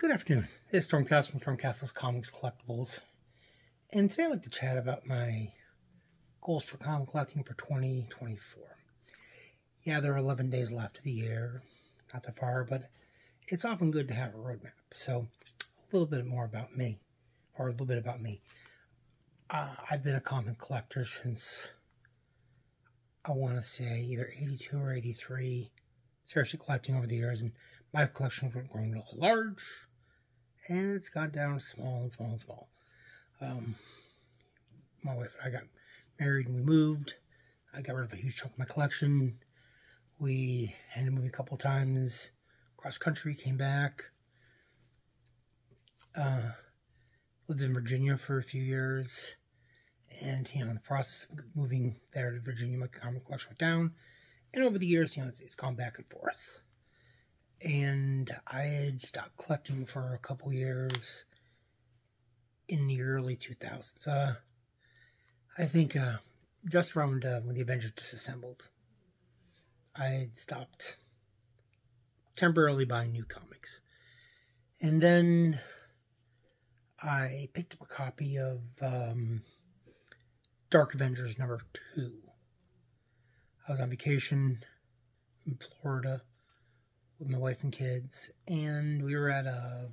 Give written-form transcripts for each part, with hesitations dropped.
Good afternoon. This is Stormcast from Stormcastle's Comics Collectibles. And today I'd like to chat about my goals for comic collecting for 2024. Yeah, there are 11 days left of the year. Not that far, but it's often good to have a roadmap. So, a little bit more about me. Or a little bit about me. I've been a comic collector since, I want to say, either 82 or 83. Seriously collecting over the years, and my collection has grown really large. And it's got down to small and small and small. My wife and I got married and we moved. I got rid of a huge chunk of my collection. We had to move a couple times cross country, came back. Lived in Virginia for a few years. And, in the process of moving there to Virginia, my comic collection went down. And over the years, it's gone back and forth. And I had stopped collecting for a couple years in the early 2000s. I think just around when the Avengers disassembled, I had stopped temporarily buying new comics. And then I picked up a copy of Dark Avengers #2. I was on vacation in Florida with my wife and kids, and we were at a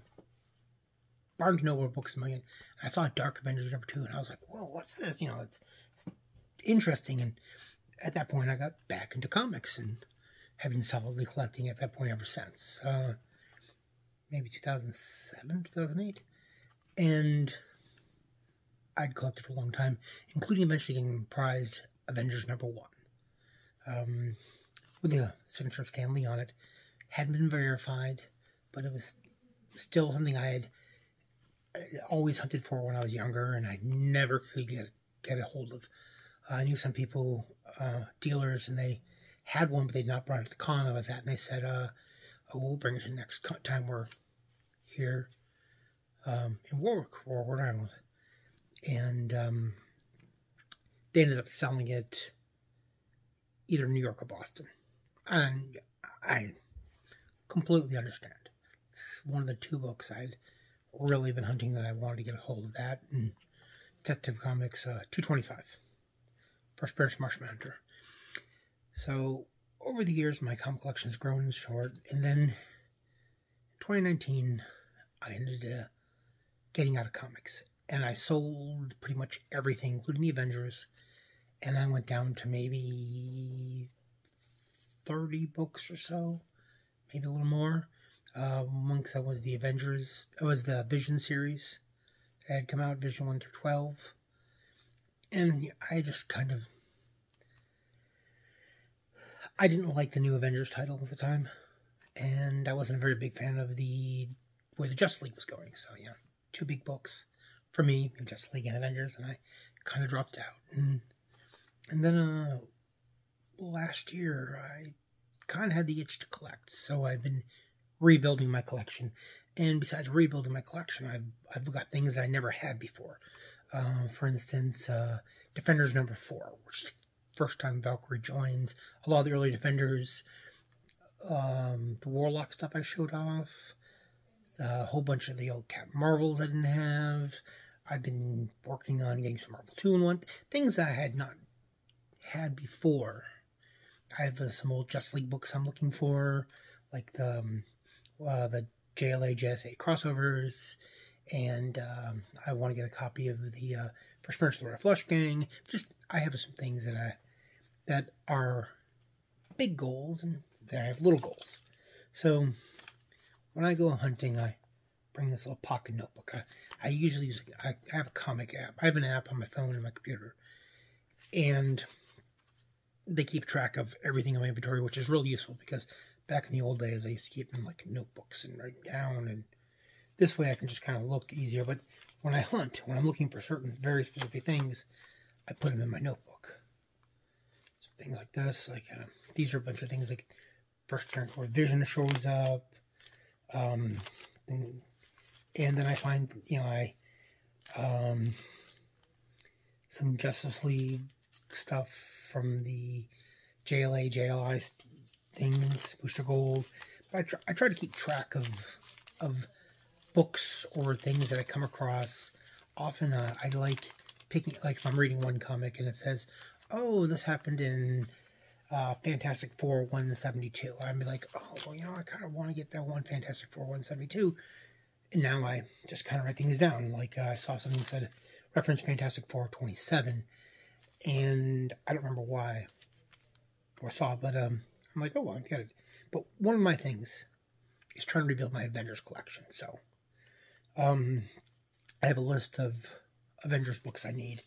Barnes & Noble Books A Million. I saw Dark Avengers #2, and I was like, whoa, what's this? It's interesting. And at that point, I got back into comics and have been solidly collecting at that point ever since. Maybe 2007, 2008. And I'd collected for a long time, including eventually getting prized Avengers #1. With the signature of Stan Lee on it. Hadn't been verified, but it was still something I had always hunted for when I was younger, and I never could get a hold of. I knew some people, dealers, and they had one, but they'd not brought it to the con I was at, and they said, we'll bring it to the next time we're here in Warwick, or Rhode Island. And they ended up selling it either New York or Boston. And I completely understand. It's one of the two books I'd really been hunting that I wanted to get a hold of, that and Detective Comics 225. First appearance Martian Manhunter. So, over the years, my comic collection has grown and short, and then in 2019, I ended up getting out of comics, and I sold pretty much everything, including the Avengers, and I went down to maybe 30 books or so, maybe a little more. Amongst that was the Avengers, it was the Vision series that had come out, Vision 1 through 12. And I just I didn't like the new Avengers title at the time. And I wasn't a very big fan of where the Justice League was going. So, two big books for me, Justice League and Avengers, and I kind of dropped out. And then, last year, I kind of had the itch to collect, so I've been rebuilding my collection. And besides rebuilding my collection, I've got things that I never had before. For instance, Defenders #4, which is the first time Valkyrie joins. A lot of the early Defenders, the Warlock stuff I showed off, a whole bunch of the old Captain Marvels I didn't have. I've been working on getting some Marvel 2-in-1, things I had not had before. I have some old Justice League books I'm looking for, like the JLA, JSA crossovers, and I want to get a copy of the First Appearance of the Red Flush Gang. I have some things that are big goals, and then I have little goals. So, when I go hunting, I bring this little pocket notebook. I usually I have a comic app. I have an app on my phone and my computer, and they keep track of everything in my inventory, which is really useful because back in the old days, I used to keep them like notebooks and write down, and this way I can just kind of look easier. But when I hunt, when I'm looking for certain very specific things, I put them in my notebook. So things like this, these are a bunch of things like First Appearance where Vision shows up, and then I find, some Justice League stuff from the JLA, JLI things, Booster Gold. But I try to keep track of books or things that I come across, often I like picking, like if I'm reading one comic and it says, oh, this happened in Fantastic Four 172. I'd be like, oh, well, you know, I kind of want to get that one Fantastic Four 172. And now I just kind of write things down. Like I saw something that said, reference Fantastic Four 27. And I don't remember why I saw it, but I'm like, oh, well, I get it. But one of my things is trying to rebuild my Avengers collection. So I have a list of Avengers books I need.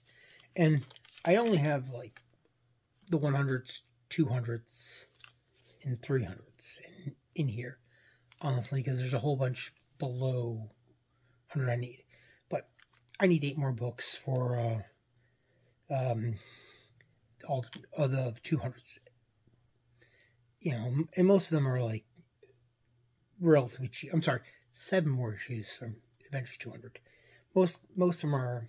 And I only have like the 100s, 200s, and 300s in here, honestly, because there's a whole bunch below 100 I need. But I need 8 more books for all the 200s. You know, and most of them are like relatively cheap. I'm sorry, 7 more issues from Avengers 200. Most of them are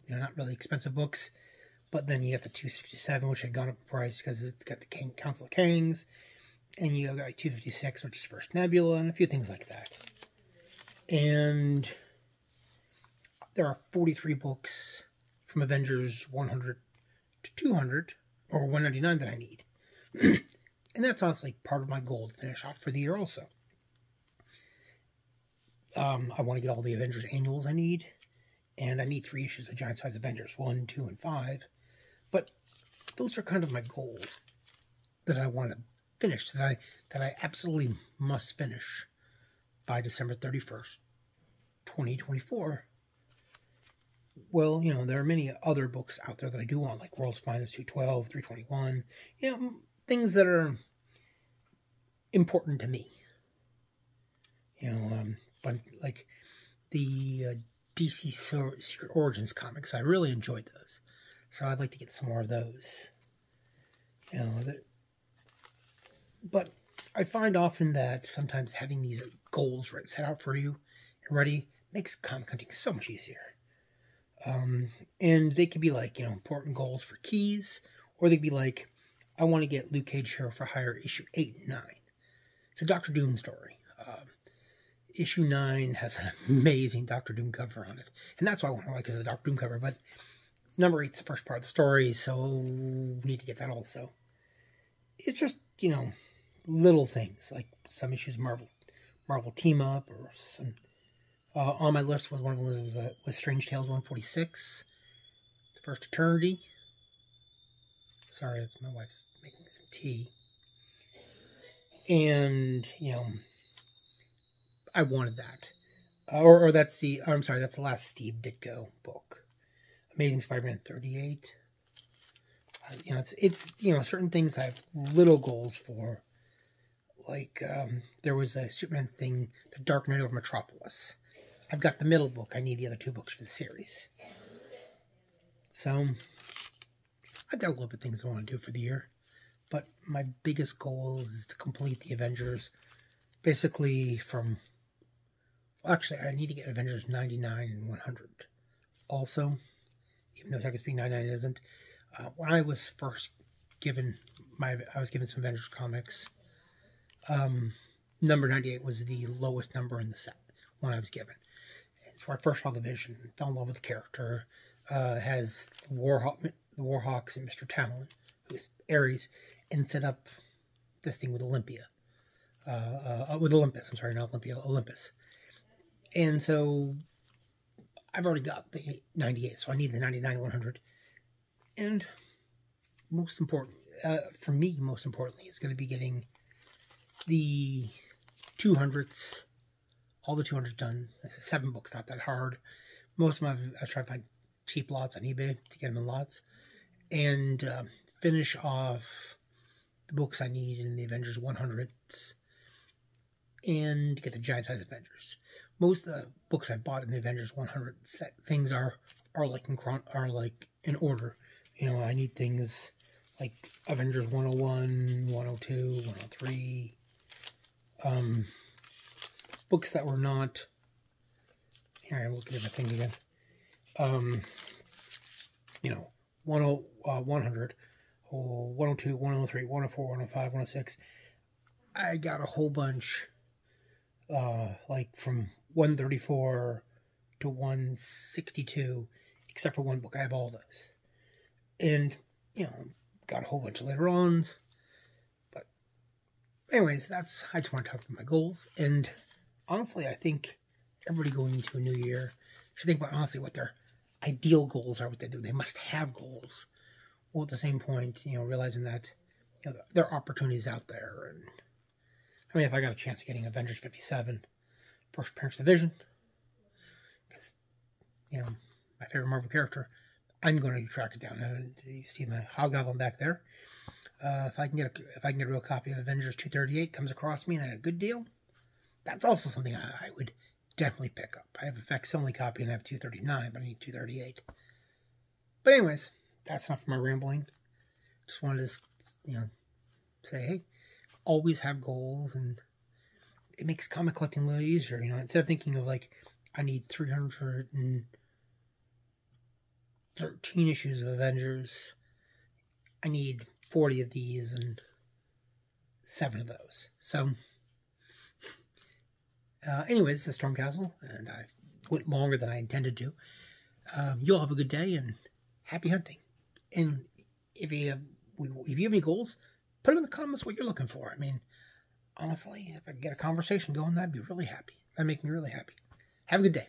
not really expensive books. But then you got the 267, which had gone up in price because it's got the Council of Kangs. And you got 256, which is First Nebula, and a few things like that. And there are 43 books from Avengers 100 to 200, or 199 that I need. And that's honestly part of my goal to finish off for the year also. I want to get all the Avengers annuals I need. And I need 3 issues of Giant Size Avengers, 1, 2, and 5. But those are kind of my goals that I want to finish, that I absolutely must finish by December 31st, 2024. Well, you know, there are many other books out there that I do want, like World's Finest 212, 321, you know, things that are important to me. You know, but like the DC Secret Origins comics, I really enjoyed those. So I'd like to get some more of those. You know, but I find often that sometimes having these goals set out for you and ready makes comic hunting so much easier. And they could be like, you know, important goals for keys, or they could be like, I want to get Luke Cage Hero for Hire issue 8 and 9. It's a Doctor Doom story. Issue 9 has an amazing Doctor Doom cover on it. And that's why I want to like is the Doctor Doom cover. But number 8's the first part of the story, so we need to get that also. It's just, you know, little things. Like some issues Marvel team up, or some... on my list was one of them was Strange Tales 146. The First Eternity. Sorry, it's my wife's making some tea. And, you know... I wanted that. Or that's I'm sorry, that's the last Steve Ditko book. Amazing Spider-Man 38. You know, it's you know, certain things I have little goals for. Like, there was a Superman thing, The Dark Knight over Metropolis. I've got the middle book. I need the other 2 books for the series. So, I've got a little bit of things I want to do for the year. But my biggest goal is to complete the Avengers. Basically from... Actually, I need to get Avengers 99 and 100. Also, even though technically speaking 99 isn't, when I was first given I was given some Avengers comics, number 98 was the lowest number in the set when I was given. And so I first saw the Vision, fell in love with the character. Has the Warhawks and Mr. Talon, who is Ares, and set up this thing with Olympia. With Olympus, I'm sorry, not Olympia, Olympus. And so I've already got the 98, so I need the 99, 100. And most important, for me, most importantly, is going to be getting the 200s, all the 200s done. 7 books, not that hard. Most of them I've tried to find cheap lots on eBay to get them in lots. And finish off the books I need in the Avengers 100s. And get the Giant Size Avengers. Most of the books I bought in the Avengers 100 set things are like in order. You know, I need things like Avengers 101, 102, 103. Books that were not... Here, I will look at the thing again. You know, 100, 102, 103, 104, 105, 106. I got a whole bunch... like from 134 to 162, except for one book. I have all those. And, got a whole bunch of later ons. But anyways, I just want to talk about my goals. And honestly, I think everybody going into a new year should think about honestly what their ideal goals are, what they do. They must have goals. Well, at the same point, realizing that there are opportunities out there. And I mean, if I got a chance of getting Avengers 57, First Appearance Division, because, my favorite Marvel character, I'm going to track it down. And you see my Hobgoblin back there. If I can get a real copy of Avengers 238 comes across me and at a good deal, that's also something I would definitely pick up. I have a facsimile copy and I have 239, but I need 238. But anyways, that's enough for my rambling. Just wanted to, say, hey, always have goals, and it makes comic collecting a little easier. Instead of thinking of like, I need 313 issues of Avengers, I need 40 of these and 7 of those. So, anyways, this is Stormcastle, and I went longer than I intended to. You all have a good day, and happy hunting. And if you have any goals, put them in the comments what you're looking for. I mean, honestly, if I can get a conversation going, that'd be really happy. That'd make me really happy. Have a good day.